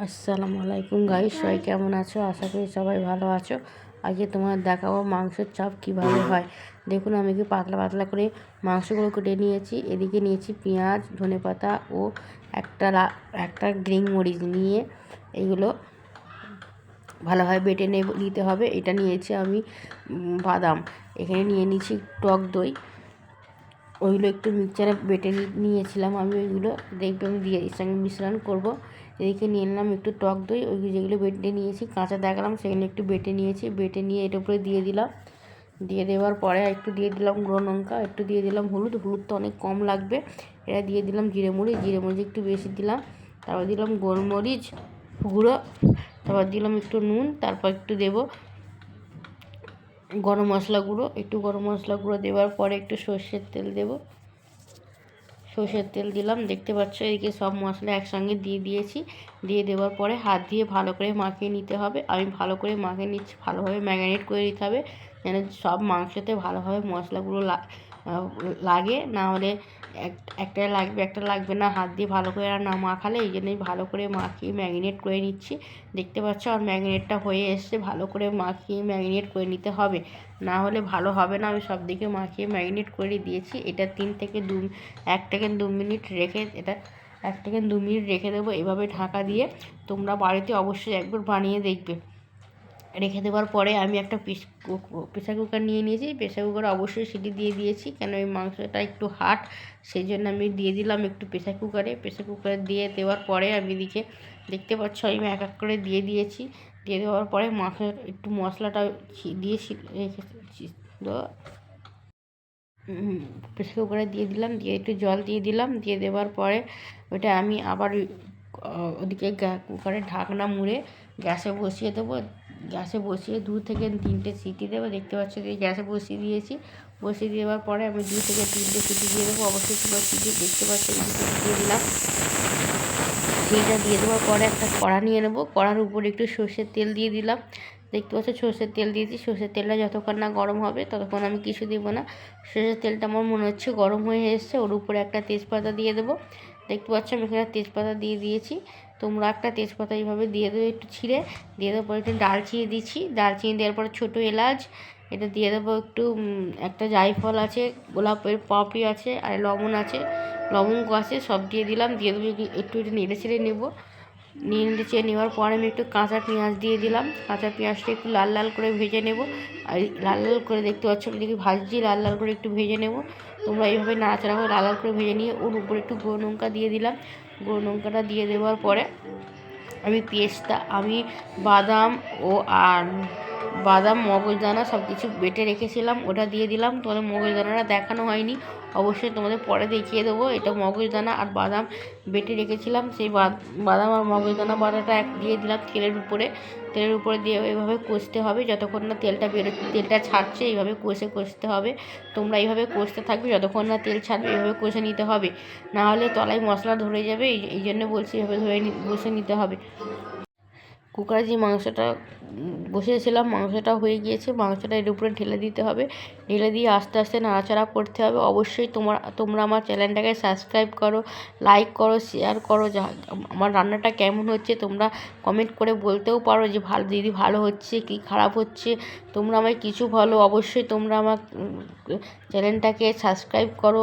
আসসালামু আলাইকুম গাইস, সবাই কেমন আছো? আশা করি সবাই ভালো আছো। আজকে তোমার দেখাবো মাংসের চপ কিভাবে হয়। দেখুন, আমি কি পাতলা পাতলা করে মাংসগুলো কেটে নিয়েছি। এদিকে নিয়েছি পেঁয়াজ, ধনেপাতা ও একটা গ্রিন মরিচ নিয়ে এগুলো ভালোভাবে বেটে নিতে হবে। এটা নিয়েছি আমি বাদাম। এখানে নিয়ে নিয়েছি টক দই, ওইগুলো একটু মিক্সচারে বেটে নিয়েছিলাম আমি। ওইগুলো দেখবে আমি দিয়ে এর সঙ্গে মিশ্রণ করবো। এদিকে নিয়ে নিলাম একটু টক দই, ওই যেগুলো বেটে নিয়েছি কাঁচা দেখালাম সেগুলো একটু বেটে নিয়েছি। বেটে নিয়ে এটার উপরে দিয়ে দিলাম। দিয়ে দেওয়ার পরে একটু দিয়ে দিলাম গুঁড়ো লঙ্কা, একটু দিয়ে দিলাম হলুদ তো অনেক কম লাগবে। এটা দিয়ে দিলাম জিরে মরিচ একটু বেশি দিলাম। তারপর দিলাম গোলমরিচ গুঁড়ো, তারপর দিলাম একটু নুন, তারপর একটু দেবো গরম মশলা গুঁড়ো। একটু গরম মশলা গুঁড়ো দেওয়ার পরে একটু সর্ষের তেল দেবো। সর্ষের তেল দিলাম, দেখতে পাচ্ছ এদিকে সব মশলা একসঙ্গে দিয়ে দিয়েছি। দিয়ে দেওয়ার পরে হাত দিয়ে ভালো করে মাখিয়ে নিতে হবে। আমি ভালো করে মাখিয়ে নিচ্ছি, ভালোভাবে ম্যারিনেট করে নিতে হবে যেন সব মাংসতে ভালোভাবে মশলাগুলো লাগে। না হলে একটা লাগবে না, হাত দিয়ে ভালো করে আর না মাখালে। এই জন্যই ভালো করে মাখিয়ে ম্যারিনেট করে নিচ্ছি। দেখতে পাচ্ছ আর ম্যারিনেটটা হয়ে এসছে। ভালো করে মাখিয়ে ম্যারিনেট করে নিতে হবে, না হলে ভালো হবে না। আমি সব দিকে মাখিয়ে ম্যারিনেট করে দিয়েছি। এটা 1 থেকে 2 মিনিট রেখে রেখে দেবো এভাবে ঢাকা দিয়ে। তোমরা বাড়িতে অবশ্যই একবার বানিয়ে দেখবে। রেখে দেওয়ার পরে আমি একটা প্রেসার কুকার নিয়ে নিয়েছি। প্রেসার কুকারে অবশ্যই সিটি দিয়ে দিয়েছি, কেন এই মাংসটা একটু হার্ড, সেই জন্য আমি দিয়ে দিলাম একটু প্রেসার কুকারে দিয়ে দেওয়ার পরে আমি এদিকে দেখতে পাচ্ছ আমি এক এক করে দিয়ে দিয়েছি। দিয়ে দেওয়ার পরে মাংসের একটু মশলাটা দিয়েছি প্রেসার কুকারে দিয়ে দিলাম। দিয়ে একটু জল দিয়ে দিলাম। দিয়ে দেওয়ার পরে ওটা আমি আবার ওদিকে কুকারের ঢাকনা মুড়ে গ্যাসে বসিয়ে দেবো। গ্যাসে বসিয়ে 2 থেকে 3টে সিটি দেবো। দেখতে পাচ্ছ যে গ্যাসে বসিয়ে দিয়েছি। বসিয়ে দেওয়ার পরে আমি 2 থেকে 3টে সিটি দিয়ে দেবো। অবশ্যই তোমরা সিটি দেখতে পাচ্ছ, সিটি দিয়ে দিলাম। সিটিটা দিয়ে দেওয়ার পরে একটা কড়া নিয়ে নেবো। কড়ার উপরে একটু সর্ষের তেল দিয়ে দিলাম। দেখতে পাচ্ছ সর্ষের তেল দিয়েছি। সর্ষের তেলটা যতক্ষণ না গরম হবে ততক্ষণ আমি কিছু দেবো না। সর্ষের তেলটা আমার মনে হচ্ছে গরম হয়ে এসছে। ওর উপরে একটা তেজপাতা দিয়ে দেবো। দেখতে পাচ্ছ আমি এখানে তেজপাতা দিয়ে দিয়েছি। তোমরা একটা তেজপাতা এইভাবে দিয়ে দেবো, একটু ছিঁড়ে দিয়ে দেওয়ার পরে একটু দারচিনি দিচ্ছি। দারচিনি দেওয়ার পরে ছোটো এলাচ এটা দিয়ে দেবো। একটু একটা জায়ফল আছে, গোলাপের পপি আছে, আর লবঙ্গ আছে, সব দিয়ে দিলাম। দিয়ে দেবো একটু নেড়ে ছেড়ে নেবো। নেড়ে নেওয়ার পর আমি একটু কাঁচা পেঁয়াজ দিয়ে দিলাম। কাঁচা পেঁয়াজটা একটু লাল লাল করে ভেজে নেব। আর লাল লাল করে দেখতে পাচ্ছ এদিকে ভাজছি, লাল লাল করে একটু ভেজে নেব। তোমরা এইভাবে নাড়াচাড়া করে লাল লাল করে ভেজে নিয়ে ওর উপরে একটু গুঁড়ো লঙ্কা দিয়ে দিলাম। গুঁড়ো লঙ্কাটা দিয়ে দেওয়ার পরে আমি বাদাম মগজদানা সব কিছু বেটে রেখেছিলাম, ওটা দিয়ে দিলাম। তোমাদের মগজদানাটা দেখানো হয়নি, অবশ্যই তোমাদের পরে দেখিয়ে দেবো। এটা মগজদানা আর বাদাম বেটে রেখেছিলাম, সেই বাদাম আর মগজদানা বাটাটা দিয়ে দিলাম তেলের উপরে দিয়ে এভাবে কষতে হবে যতক্ষণ না তেলটা ছাড়ছে। এইভাবে কষতে হবে। তোমরা এইভাবে কষতে থাকবে যতক্ষণ না তেল ছাড়বে। এইভাবে কষে নিতে হবে, না হলে তলায় মশলা ধরে যাবে। এই জন্য বলছি এভাবে কষে নিতে হবে। কুকারে যে মাংসটা বসিয়েছিলাম মাংসটা হয়ে গিয়েছে। মাংসটা এর উপরে ঢেলে দিতে হবে। ঢেলে দিয়ে আস্তে আস্তে নাড়াচাড়া করতে হবে। অবশ্যই তোমরা আমার চ্যানেলটাকে সাবস্ক্রাইব করো, লাইক করো, শেয়ার করো। আমার রান্নাটা কেমন হচ্ছে তোমরা কমেন্ট করে বলতেও পারো যে দিদি ভালো হচ্ছে কি খারাপ হচ্ছে। তোমরা আমায় কিছু বলো, অবশ্যই তোমরা আমার চ্যানেলটাকে সাবস্ক্রাইব করো।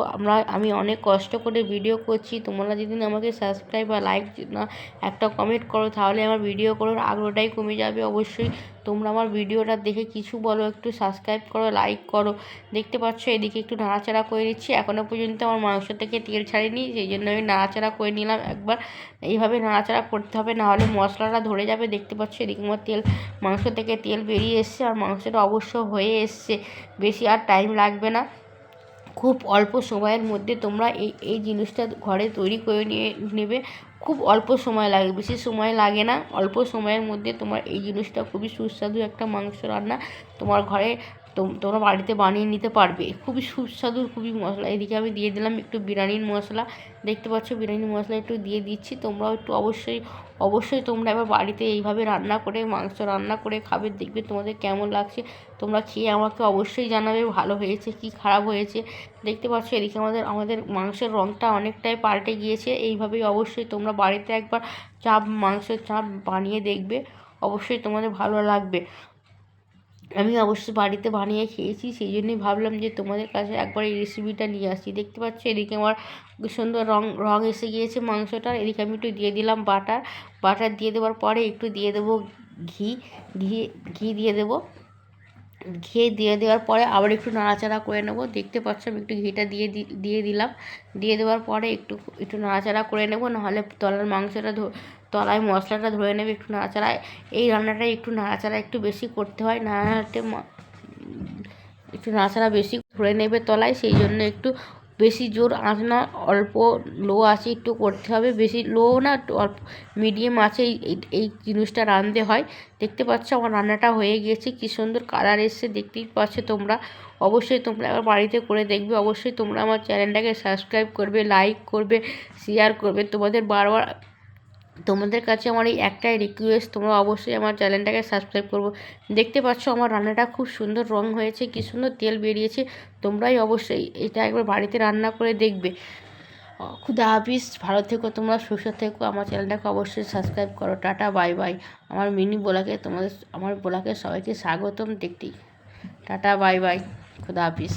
আমি অনেক কষ্ট করে ভিডিও করছি। তোমরা যদি আমাকে সাবস্ক্রাইব বা লাইক না একটা কমেন্ট করো তাহলে আমার ভিডিও করার আগ্রহটাই কমে যাবে। অবশ্যই তোমরা আমার ভিডিওটা দেখে কিছু বলো, একটু সাবস্ক্রাইব করো, লাইক করো। দেখতে পাচ্ছ এদিকে একটু নাড়াচাড়া করে নিচ্ছি। এখনও পর্যন্ত আমার মাংস থেকে তেল ছাড়েনি, সেই জন্য আমি নাড়াচাড়া করে নিলাম একবার। এইভাবে নাড়াচাড়া করতে হবে, নাহলে মশলাটা ধরে যাবে। দেখতে পাচ্ছ এদিকে আমার মাংস থেকে তেল বেরিয়ে এসছে আর মাংসটা অবশ্য হয়ে এসছে। বেশি আর টাইম লাগবে না, খুব অল্প সময়ের মধ্যে তোমরা এই জিনিসটা ঘরে তৈরি করে নেবে। খুব অল্প সময় লাগে, বেশি সময় লাগে না। অল্প সময়ের মধ্যে তোমার এই জিনিসটা খুবই সুস্বাদু একটা মাংস রান্না তোমার ঘরে তোমরা বাড়িতে বানিয়ে নিতে পারবে। খুবই সুস্বাদু, খুবই মশলা। এদিকে আমি দিয়ে দিলাম একটু বিরিয়ানির মশলা, দেখতে পাচ্ছ বিরিয়ানির মশলা একটু দিয়ে দিচ্ছি। তোমরাও একটু অবশ্যই তোমরা এবার বাড়িতে এইভাবে রান্না করে মাংস রান্না করে খাবে, দেখবে তোমাদের কেমন লাগছে। তোমরা খেয়ে আমাকে অবশ্যই জানাবে ভালো হয়েছে কি খারাপ হয়েছে। দেখতে পাচ্ছ এদিকে আমাদের মাংসের রঙটা অনেকটাই পাল্টে গিয়েছে। এইভাবেই অবশ্যই তোমরা বাড়িতে একবার মাংসের চাপ বানিয়ে দেখবে, অবশ্যই তোমাদের ভালো লাগবে। আমি অবশ্যই বাড়িতে বানিয়ে খেয়েছি, সেই জন্যই ভাবলাম যে তোমাদের কাছে একবার এই রেসিপিটা নিয়ে আসি। দেখতে পাচ্ছ এদিকে আমার সুন্দর রং এসে গিয়েছে মাংসটার। এদিকে আমি একটু দিয়ে দিলাম বাটার দিয়ে দেওয়ার পরে একটু দিয়ে দেবো ঘি দিয়ে দেবো। ঘি দিয়ে দেওয়ার পরে আবার একটু নাড়াচাড়া করে নেব। দেখতে পাচ্ছ আমি একটু ঘিটা দিয়ে দিলাম। দিয়ে দেওয়ার পরে একটু নাড়াচাড়া করে নেব, নাহলে তলায় মশলাটা ধরে নেবে। একটু নাড়াচাড়া, এই রান্নাটা একটু নাড়াচাড়া একটু বেশি করতে হয়, একটু নাড়াচাড়া বেশি ধরে নেবে তলায়, সেই জন্য একটু বেশি জোর আঁচ না, অল্প লো আঁচে একটু করতে হবে। বেশি লো না, অল্প মিডিয়াম আঁচে এই জিনিসটা রাঁধতে হয়। দেখতে পাচ্ছ আমার রান্নাটা হয়ে গিয়েছে, কি সুন্দর কালার এসছে, দেখতেই পাচ্ছ তোমরা। অবশ্যই তোমরা আবার বাড়িতে করে দেখবে। অবশ্যই তোমরা আমার চ্যানেলটাকে সাবস্ক্রাইব করবে, লাইক করবে, শেয়ার করবে। তোমাদের কাছে আমার এই একটাই রিকোয়েস্ট, তোমরা অবশ্যই আমার চ্যানেলটাকে সাবস্ক্রাইব করবো। দেখতে পাচ্ছ আমার রান্নাটা খুব সুন্দর রং হয়েছে, কি সুন্দর তেল বেরিয়েছে। তোমরাই অবশ্যই এটা একবার বাড়িতে রান্না করে দেখবে। খুদা হাফিজ, ভালো থেকো তোমরা, সুস্থ থেকো। আমার চ্যানেলটাকে অবশ্যই সাবস্ক্রাইব করো। Tata, bye bye. আমার আমার ব্লগে সবাইকে স্বাগতম। দেখতেই টাটা, বাই বাই, খুদা হাফিজ।